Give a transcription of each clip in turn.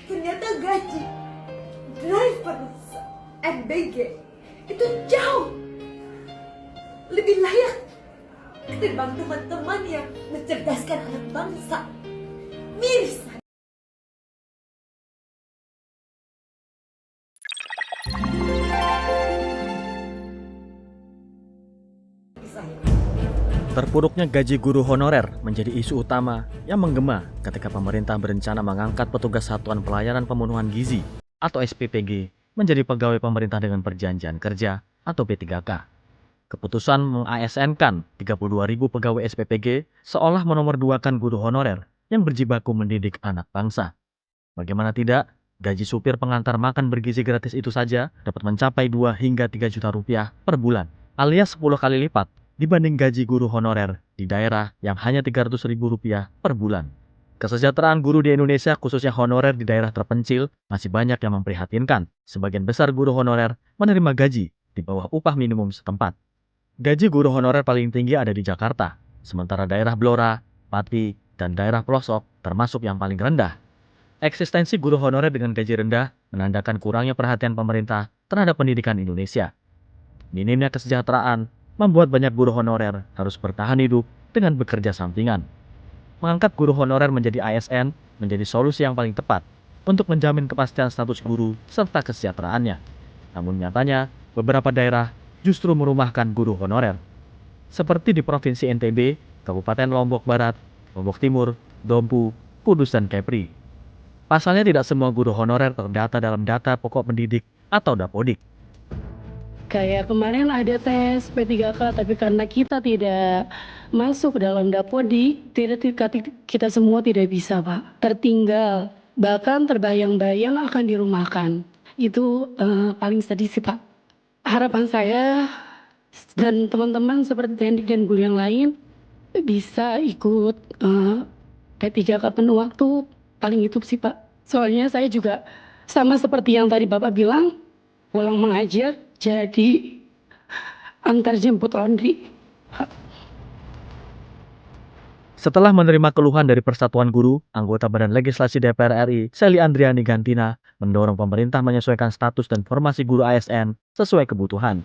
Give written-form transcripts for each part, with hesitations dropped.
ternyata gaji driver MBG itu jauh lebih layak ketimbang teman-teman yang mencerdaskan anak bangsa. Miris. Terpuruknya gaji guru honorer menjadi isu utama yang menggema ketika pemerintah berencana mengangkat petugas Satuan Pelayanan Pemenuhan Gizi atau SPPG menjadi pegawai pemerintah dengan perjanjian kerja atau P3K. Keputusan meng-ASN-kan 32.000 pegawai SPPG seolah menomorduakan guru honorer yang berjibaku mendidik anak bangsa. Bagaimana tidak, gaji supir pengantar makan bergizi gratis itu saja dapat mencapai 2 hingga 3 juta rupiah per bulan, alias 10 kali lipat dibanding gaji guru honorer di daerah yang hanya 300.000 rupiah per bulan. Kesejahteraan guru di Indonesia, khususnya honorer di daerah terpencil, masih banyak yang memprihatinkan. Sebagian besar guru honorer menerima gaji di bawah upah minimum setempat. Gaji guru honorer paling tinggi ada di Jakarta, sementara daerah Blora, Pati, dan daerah pelosok termasuk yang paling rendah. Eksistensi guru honorer dengan gaji rendah menandakan kurangnya perhatian pemerintah terhadap pendidikan Indonesia. Minimnya kesejahteraan membuat banyak guru honorer harus bertahan hidup dengan bekerja sampingan. Mengangkat guru honorer menjadi ASN menjadi solusi yang paling tepat untuk menjamin kepastian status guru serta kesejahteraannya. Namun nyatanya, beberapa daerah justru merumahkan guru honorer. Seperti di Provinsi NTB, Kabupaten Lombok Barat, Lombok Timur, Dompu, Kudus, dan Kepri. Pasalnya tidak semua guru honorer terdata dalam data pokok pendidik atau Dapodik. Kayak kemarin ada tes P3K, tapi karena kita tidak masuk dalam Dapodik, kita semua tidak bisa, Pak. Tertinggal, bahkan terbayang-bayang akan dirumahkan. Itu paling sedih sih, Pak. Harapan saya dan teman-teman seperti Tendik dan guru yang lain bisa ikut P3K penuh waktu, paling itu sih, Pak. Soalnya saya juga sama seperti yang tadi Bapak bilang, pulang mengajar, jadi antar jemput laundry. Setelah menerima keluhan dari Persatuan Guru, anggota Badan Legislasi DPR RI, Sely Andriani Gantina, mendorong pemerintah menyesuaikan status dan formasi guru ASN sesuai kebutuhan.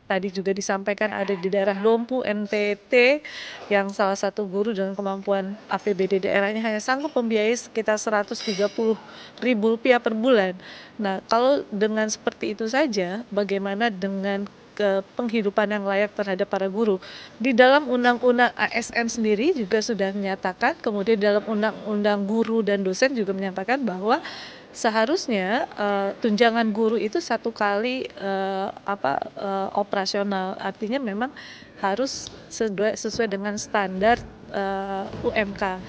Tadi juga disampaikan ada di daerah Dompu, NTT, yang salah satu guru dengan kemampuan APBD daerahnya hanya sanggup membiayai sekitar Rp170.000 per bulan. Nah, kalau dengan seperti itu saja, bagaimana dengan penghidupan yang layak terhadap para guru? Di dalam Undang-Undang ASN sendiri juga sudah menyatakan, kemudian dalam Undang-Undang Guru dan Dosen juga menyatakan bahwa seharusnya tunjangan guru itu 1 kali operasional, artinya memang harus sesuai dengan standar UMK.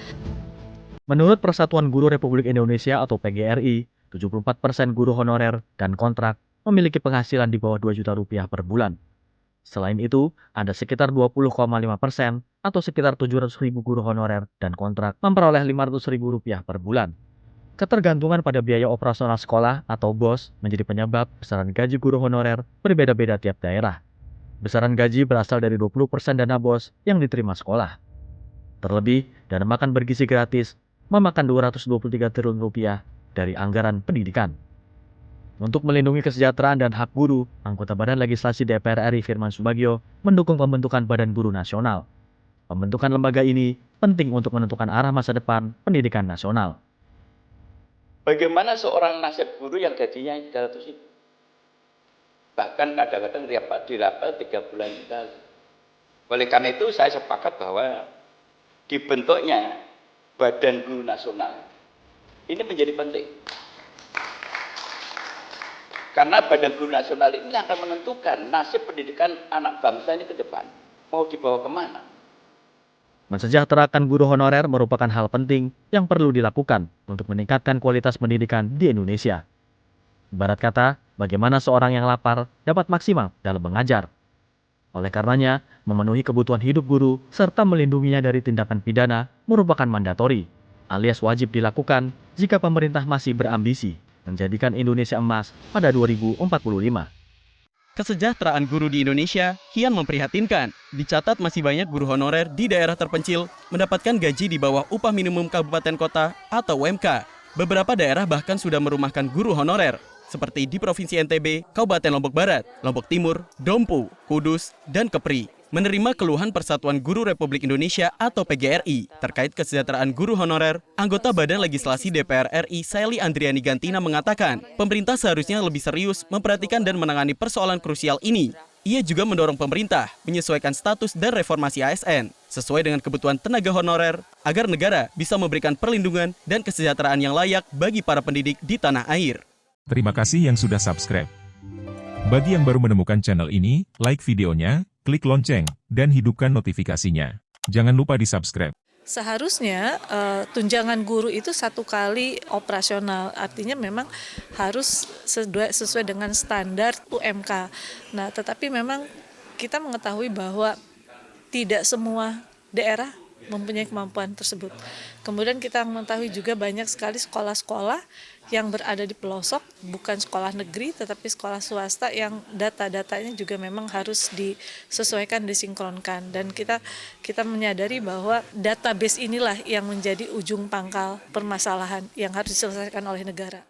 Menurut Persatuan Guru Republik Indonesia atau PGRI, 74% guru honorer dan kontrak memiliki penghasilan di bawah 2 juta rupiah per bulan. Selain itu, ada sekitar 20,5% atau sekitar 700.000 guru honorer dan kontrak memperoleh Rp500.000 per bulan. Ketergantungan pada biaya operasional sekolah atau BOS menjadi penyebab besaran gaji guru honorer berbeda-beda tiap daerah. Besaran gaji berasal dari 20% dana BOS yang diterima sekolah. Terlebih, dana makan bergizi gratis memakan Rp223 triliun dari anggaran pendidikan. Untuk melindungi kesejahteraan dan hak guru, anggota Badan Legislasi DPR RI Firman Subagio mendukung pembentukan Badan Guru Nasional. Pembentukan lembaga ini penting untuk menentukan arah masa depan pendidikan nasional. Bagaimana seorang nasib guru yang gajinya 300.000? Bahkan kadang-kadang dirapel 3 bulan sekali. Oleh karena itu saya sepakat bahwa dibentuknya Badan Guru Nasional ini menjadi penting. Karena Badan Guru Nasional ini akan menentukan nasib pendidikan anak bangsa ini ke depan. Mau dibawa kemana? Mensejahterakan guru honorer merupakan hal penting yang perlu dilakukan untuk meningkatkan kualitas pendidikan di Indonesia. Ibarat kata, bagaimana seorang yang lapar dapat maksimal dalam mengajar. Oleh karenanya, memenuhi kebutuhan hidup guru serta melindunginya dari tindakan pidana merupakan mandatori, alias wajib dilakukan jika pemerintah masih berambisi menjadikan Indonesia emas pada 2045. Kesejahteraan guru di Indonesia kian memprihatinkan. Dicatat masih banyak guru honorer di daerah terpencil mendapatkan gaji di bawah upah minimum kabupaten kota atau UMK. Beberapa daerah bahkan sudah merumahkan guru honorer, seperti di Provinsi NTB, Kabupaten Lombok Barat, Lombok Timur, Dompu, Kudus, dan Kepri. Menerima keluhan Persatuan Guru Republik Indonesia atau PGRI terkait kesejahteraan guru honorer, anggota Badan Legislasi DPR RI Sally Andriani Gantina mengatakan, pemerintah seharusnya lebih serius memperhatikan dan menangani persoalan krusial ini. Ia juga mendorong pemerintah menyesuaikan status dan reformasi ASN sesuai dengan kebutuhan tenaga honorer agar negara bisa memberikan perlindungan dan kesejahteraan yang layak bagi para pendidik di tanah air. Terima kasih yang sudah subscribe. Bagi yang baru menemukan channel ini, like videonya, klik lonceng, dan hidupkan notifikasinya. Jangan lupa di-subscribe. Seharusnya tunjangan guru itu 1 kali operasional, artinya memang harus sesuai dengan standar UMK. Nah, tetapi memang kita mengetahui bahwa tidak semua daerah mempunyai kemampuan tersebut. Kemudian kita mengetahui juga banyak sekali sekolah-sekolah yang berada di pelosok, bukan sekolah negeri tetapi sekolah swasta yang data-datanya juga memang harus disesuaikan, disinkronkan. Dan kita menyadari bahwa database inilah yang menjadi ujung pangkal permasalahan yang harus diselesaikan oleh negara.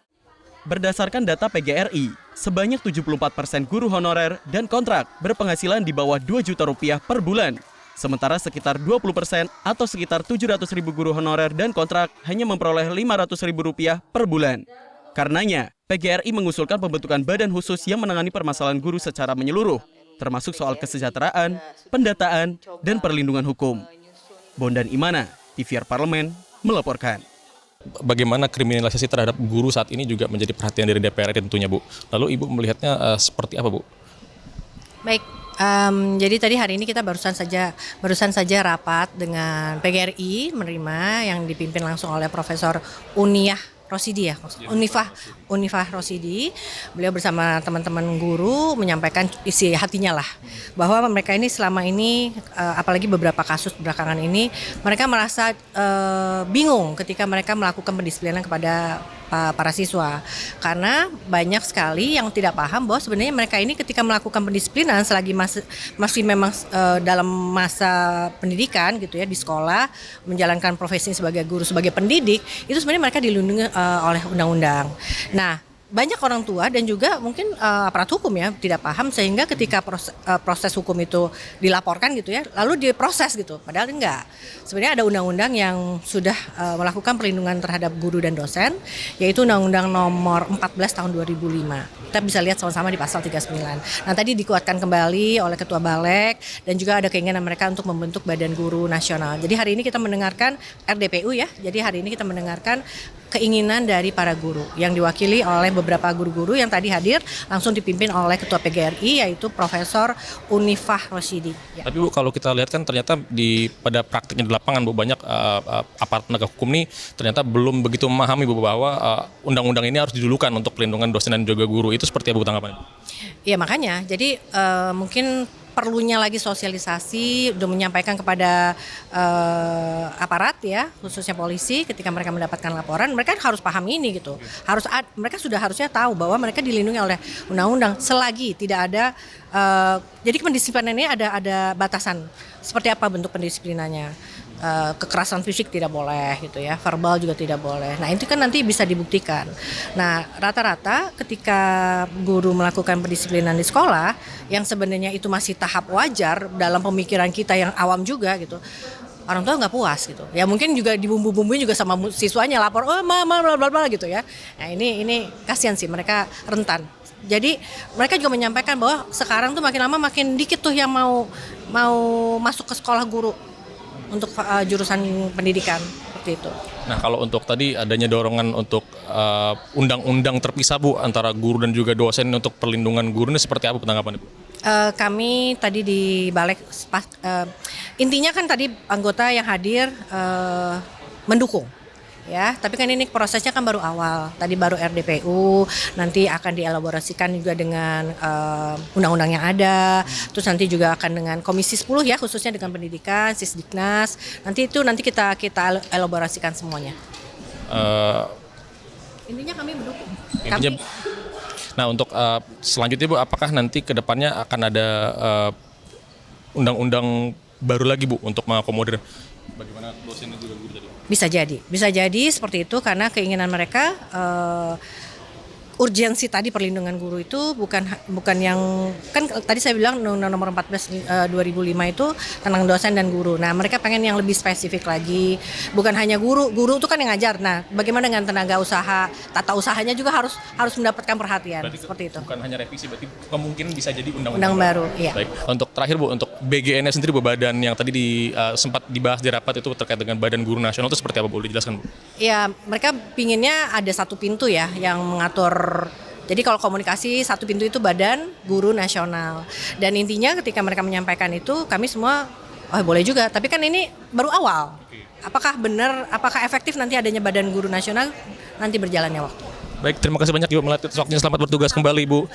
Berdasarkan data PGRI, sebanyak 74% guru honorer dan kontrak berpenghasilan di bawah 2 juta rupiah per bulan. Sementara sekitar 20% atau sekitar 700.000 guru honorer dan kontrak hanya memperoleh Rp500.000 per bulan. Karenanya, PGRI mengusulkan pembentukan badan khusus yang menangani permasalahan guru secara menyeluruh, termasuk soal kesejahteraan, pendataan, dan perlindungan hukum. Bondan Imana, TVR Parlemen, melaporkan. Bagaimana kriminalisasi terhadap guru saat ini juga menjadi perhatian dari DPR tentunya, Bu. Lalu Ibu melihatnya seperti apa, Bu? Baik. Jadi tadi hari ini kita barusan saja rapat dengan PGRI menerima yang dipimpin langsung oleh Profesor Unifah Rosidi. Beliau bersama teman-teman guru menyampaikan isi hatinya lah bahwa mereka ini selama ini apalagi beberapa kasus belakangan ini mereka merasa bingung ketika mereka melakukan pendisiplinan kepada para siswa, karena banyak sekali yang tidak paham bahwa sebenarnya mereka ini ketika melakukan pendisiplinan selagi masih memang dalam masa pendidikan gitu ya, di sekolah menjalankan profesi sebagai guru, sebagai pendidik, itu sebenarnya mereka dilindungi oleh undang-undang. Nah, banyak orang tua dan juga mungkin aparat hukum ya tidak paham, sehingga ketika proses hukum itu dilaporkan gitu ya, lalu diproses gitu, padahal enggak. Sebenarnya ada undang-undang yang sudah melakukan perlindungan terhadap guru dan dosen, yaitu Undang-Undang Nomor 14 Tahun 2005. Kita bisa lihat sama-sama di pasal 39. Nah, tadi dikuatkan kembali oleh Ketua Balek dan juga ada keinginan mereka untuk membentuk Badan Guru Nasional. Jadi hari ini kita mendengarkan RDPU ya. Jadi hari ini kita mendengarkan keinginan dari para guru yang diwakili oleh beberapa guru-guru yang tadi hadir langsung dipimpin oleh Ketua PGRI yaitu Profesor Unifah Rosidi. Ya. Tapi Bu, kalau kita lihat kan ternyata pada praktiknya di lapangan, Bu, banyak aparat penegak hukum nih ternyata belum begitu memahami, Bu, bahwa undang-undang ini harus didulukan untuk perlindungan dosen dan juga guru. Itu seperti apa, Bu, tanggapannya? Iya, makanya jadi mungkin perlunya lagi sosialisasi untuk menyampaikan kepada aparat ya, khususnya polisi, ketika mereka mendapatkan laporan mereka harus paham ini gitu. Mereka sudah harusnya tahu bahwa mereka dilindungi oleh undang-undang selagi tidak ada jadi pendisiplinan ini ada batasan. Seperti apa bentuk pendisiplinannya? Kekerasan fisik tidak boleh gitu ya, verbal juga tidak boleh. Nah, itu kan nanti bisa dibuktikan. Nah, rata-rata ketika guru melakukan pendisiplinan di sekolah yang sebenarnya itu masih tahap wajar dalam pemikiran kita yang awam juga gitu, orang tua nggak puas gitu. Ya mungkin juga dibumbu-bumbuin juga sama siswanya, lapor, oh mama bla bla bla gitu ya. Nah, ini kasihan sih, mereka rentan. Jadi mereka juga menyampaikan bahwa sekarang tuh makin lama makin dikit tuh yang mau masuk ke sekolah guru untuk jurusan pendidikan seperti itu. Nah, kalau untuk tadi adanya dorongan untuk undang-undang terpisah, Bu, antara guru dan juga dosen untuk perlindungan guru, ini seperti apa tanggapan Ibu? Kami tadi di Balek intinya kan tadi anggota yang hadir mendukung. Ya, tapi kan ini prosesnya kan baru awal. Tadi baru RDPU, nanti akan dielaborasikan juga dengan undang-undang yang ada. Terus nanti juga akan dengan Komisi 10 ya, khususnya dengan pendidikan, Sisdiknas. Nanti kita elaborasikan semuanya. Intinya kami mendukung. Nah, untuk selanjutnya, Bu, apakah nanti ke depannya akan ada undang-undang baru lagi, Bu, untuk mengakomodir bagaimana dosen dan juga guru tadi? Bisa jadi seperti itu karena keinginan mereka urgensi tadi perlindungan guru itu bukan yang kan tadi saya bilang Undang-Undang Nomor 14 2005 itu tentang dosen dan guru. Nah, mereka pengen yang lebih spesifik lagi. Bukan hanya guru itu kan yang ngajar. Nah, bagaimana dengan tenaga usaha, tata usahanya juga harus mendapatkan perhatian Berarti seperti itu. Bukan hanya revisi, berarti kemungkinan bisa jadi undang-undang Undang baru, iya. Baik, untuk terakhir Bu, untuk BGN-nya sendiri Bu, badan yang tadi sempat dibahas di rapat itu terkait dengan Badan Guru Nasional itu seperti apa, boleh dijelaskan Bu? Ya, mereka pinginnya ada satu pintu ya yang mengatur. Jadi kalau komunikasi satu pintu itu Badan Guru Nasional. Dan intinya ketika mereka menyampaikan itu kami semua boleh juga. Tapi kan ini baru awal. Apakah benar, apakah efektif nanti adanya Badan Guru Nasional nanti berjalannya waktu. Baik, terima kasih banyak Ibu Melati atas waktunya. Selamat bertugas kembali Ibu.